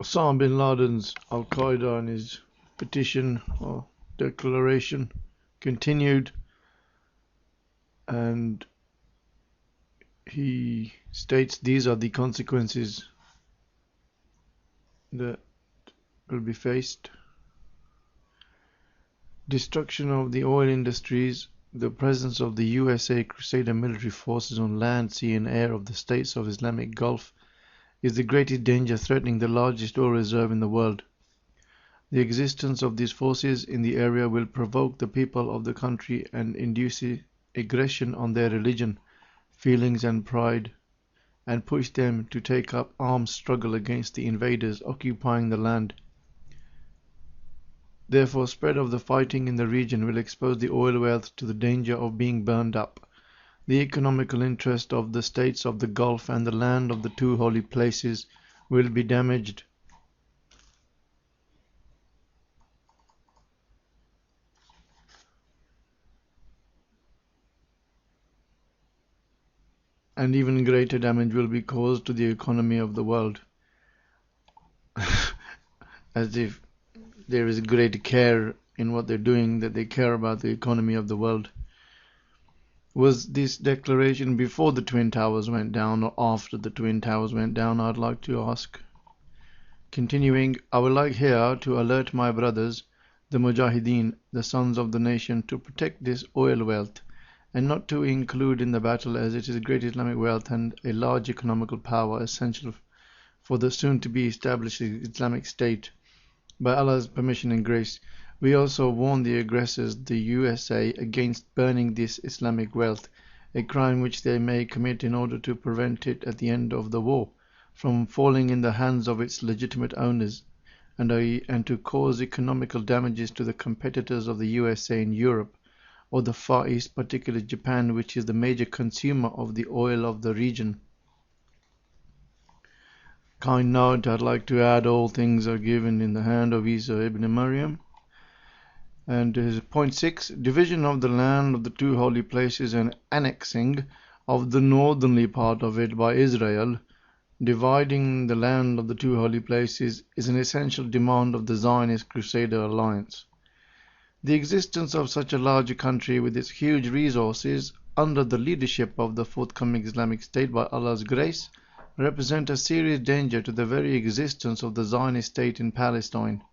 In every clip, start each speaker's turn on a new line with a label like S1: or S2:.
S1: Osama bin Laden's Al-Qaeda and his petition or declaration continued, and he states these are the consequences that will be faced. Destruction of the oil industries, the presence of the USA Crusader military forces on land, sea and air of the states of Islamic Gulf is the greatest danger threatening the largest oil reserve in the world. The existence of these forces in the area will provoke the people of the country and induce aggression on their religion, feelings and pride, and push them to take up armed struggle against the invaders occupying the land. Therefore, spread of the fighting in the region will expose the oil wealth to the danger of being burned up. The economical interest of the states of the Gulf and the land of the two holy places will be damaged. And even greater damage will be caused to the economy of the world. As if there is great care in what they're doing, that they care about the economy of the world. Was this declaration before the Twin Towers went down or after the Twin Towers went down, I'd like to ask. Continuing, I would like here to alert my brothers, the Mujahideen, the sons of the nation, to protect this oil wealth and not to include in the battle, as it is a great Islamic wealth and a large economical power essential for the soon to be established Islamic State. By Allah's permission and grace, we also warn the aggressors, the USA, against burning this Islamic wealth, a crime which they may commit in order to prevent it at the end of the war from falling in the hands of its legitimate owners, and to cause economical damages to the competitors of the USA in Europe or the Far East, particularly Japan, which is the major consumer of the oil of the region. Kind note, I'd like to add all things are given in the hand of Isa ibn Maryam. And his point 6, division of the land of the two holy places and annexing of the northerly part of it by Israel, dividing the land of the two holy places, is an essential demand of the Zionist Crusader alliance. The existence of such a large country with its huge resources under the leadership of the forthcoming Islamic State by Allah's grace represent a serious danger to the very existence of the Zionist state in Palestine.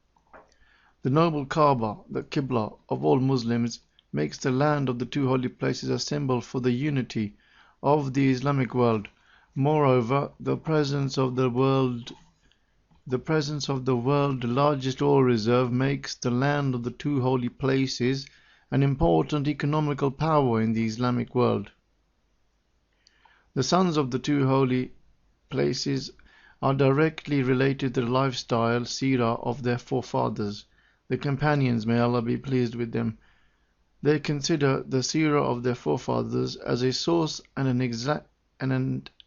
S1: The noble Kaaba, the Qibla of all Muslims, makes the land of the two holy places a symbol for the unity of the Islamic world. Moreover, the presence of the world's largest oil reserve makes the land of the two holy places an important economical power in the Islamic world. The sons of the two holy places are directly related to the lifestyle seerah of their forefathers, the companions, may Allah be pleased with them. They consider the seerah of their forefathers as a source and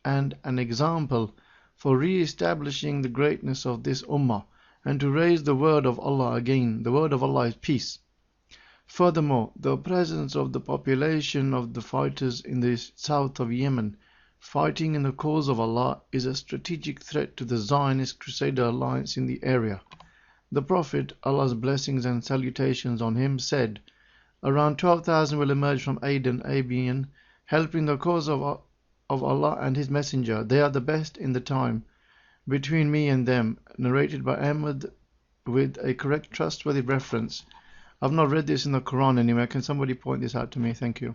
S1: an example for re-establishing the greatness of this ummah and to raise the word of Allah again. The word of Allah is peace. Furthermore, the presence of the population of the fighters in the south of Yemen fighting in the cause of Allah is a strategic threat to the Zionist Crusader alliance in the area. The Prophet, Allah's blessings and salutations on him, said, around 12,000 will emerge from Aden, Abian, helping the cause of Allah and His Messenger. They are the best in the time between me and them. Narrated by Ahmad with a correct, trustworthy reference. I've not read this in the Quran anywhere. Can somebody point this out to me? Thank you.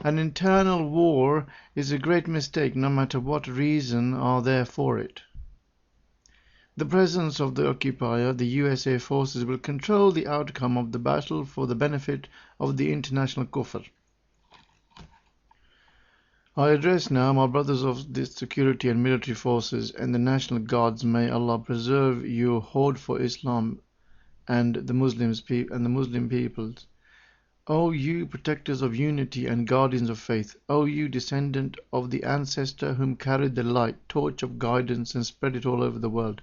S1: An internal war is a great mistake, no matter what reason are there for it. The presence of the occupier, the USA forces, will control the outcome of the battle for the benefit of the international kufr. I address now my brothers of the security and military forces and the national guards. May Allah preserve your hoard for Islam and the Muslim peoples. O you protectors of unity and guardians of faith, O you descendant of the ancestor whom carried the light torch of guidance and spread it all over the world,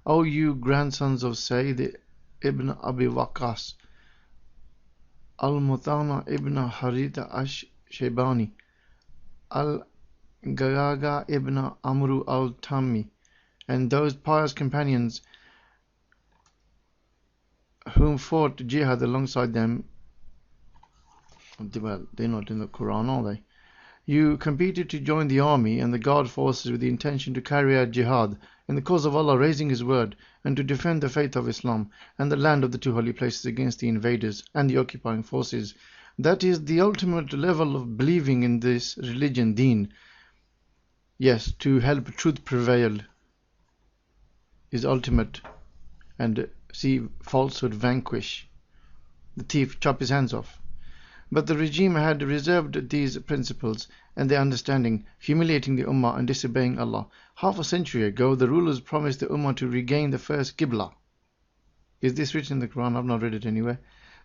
S1: O you grandsons of Sayyid ibn Abi Waqqas, Al-Muthana ibn Haritha ash-Shaybani, Al-Gagaga ibn Amru al-Tammi, and those pious companions whom fought jihad alongside them. Well, they're not in the Quran, are they? You competed to join the army and the guard forces with the intention to carry out jihad in the cause of Allah, raising His word, and to defend the faith of Islam and the land of the two holy places against the invaders and the occupying forces. That is the ultimate level of believing in this religion, deen. Yes, to help truth prevail is ultimate, and see falsehood vanquish, the thief chop his hands off. But the regime had reserved these principles and their understanding, humiliating the Ummah and disobeying Allah. Half a century ago, the rulers promised the Ummah to regain the first Qibla. Is this written in the Quran? I've not read it anywhere.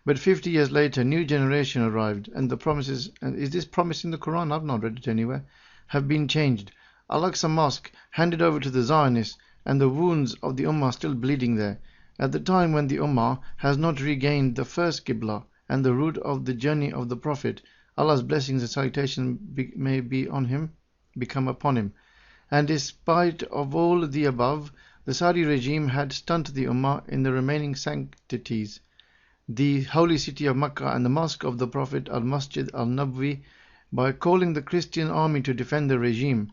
S1: But 50 years later, a new generation arrived, and the promises, and is this promise in the Quran? I've not read it anywhere, have been changed. Al-Aqsa Mosque handed over to the Zionists, and the wounds of the Ummah still bleeding there. At the time when the Ummah has not regained the first Qibla and the route of the journey of the Prophet, Allah's blessings and salutation may be on him, become upon him. And despite of all the above, the Saudi regime had stunted the Ummah in the remaining sanctities, the holy city of Mecca and the mosque of the Prophet, Al-Masjid Al-Nabwi, by calling the Christian army to defend the regime.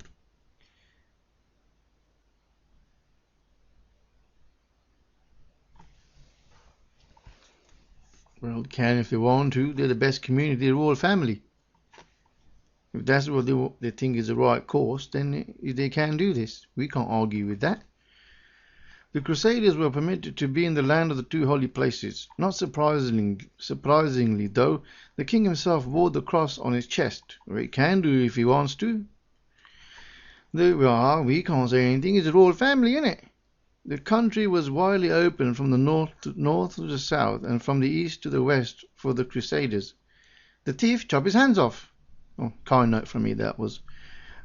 S1: Well, can if they want to. They're the best community, the royal family. If that's what they think is the right course, then they can do this. We can't argue with that. The Crusaders were permitted to be in the land of the two holy places. Not surprisingly though, the king himself wore the cross on his chest. Or he can do if he wants to. We can't say anything. It's a royal family, isn't it? The country was widely open from the north to the south and from the east to the west for the Crusaders. The thief chop his hands off. Oh, kind note from me that was.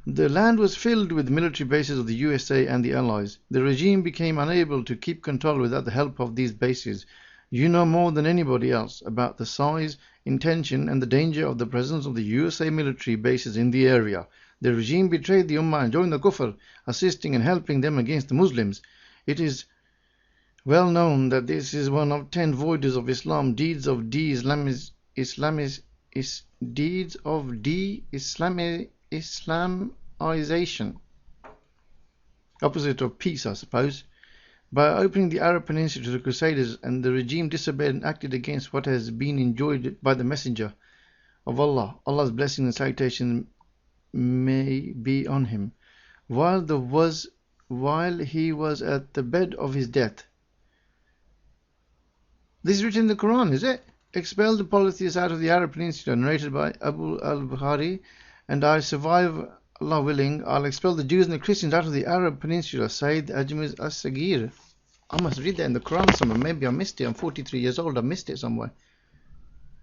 S1: The land was filled with military bases of the USA and the Allies. The regime became unable to keep control without the help of these bases. You know more than anybody else about the size, intention and the danger of the presence of the USA military bases in the area. The regime betrayed the Ummah and joined the Kufr, assisting and helping them against the Muslims. It is well known that this is one of 10 voids of Islam, deeds of Islamization, opposite of peace, I suppose. By opening the Arab Peninsula to the Crusaders, and the regime disobeyed and acted against what has been enjoined by the Messenger of Allah. Allah's blessing and salutation may be on him. While he was at the bed of his death. This is written in the Quran, is it? Expel the polytheists out of the Arab Peninsula, narrated by Abu al-Bukhari, and I survive, Allah willing, I'll expel the Jews and the Christians out of the Arab Peninsula, Sayyid Ajmiz as-Sagir. I must read that in the Quran somewhere. Maybe I missed it. I'm 43 years old. I missed it somewhere.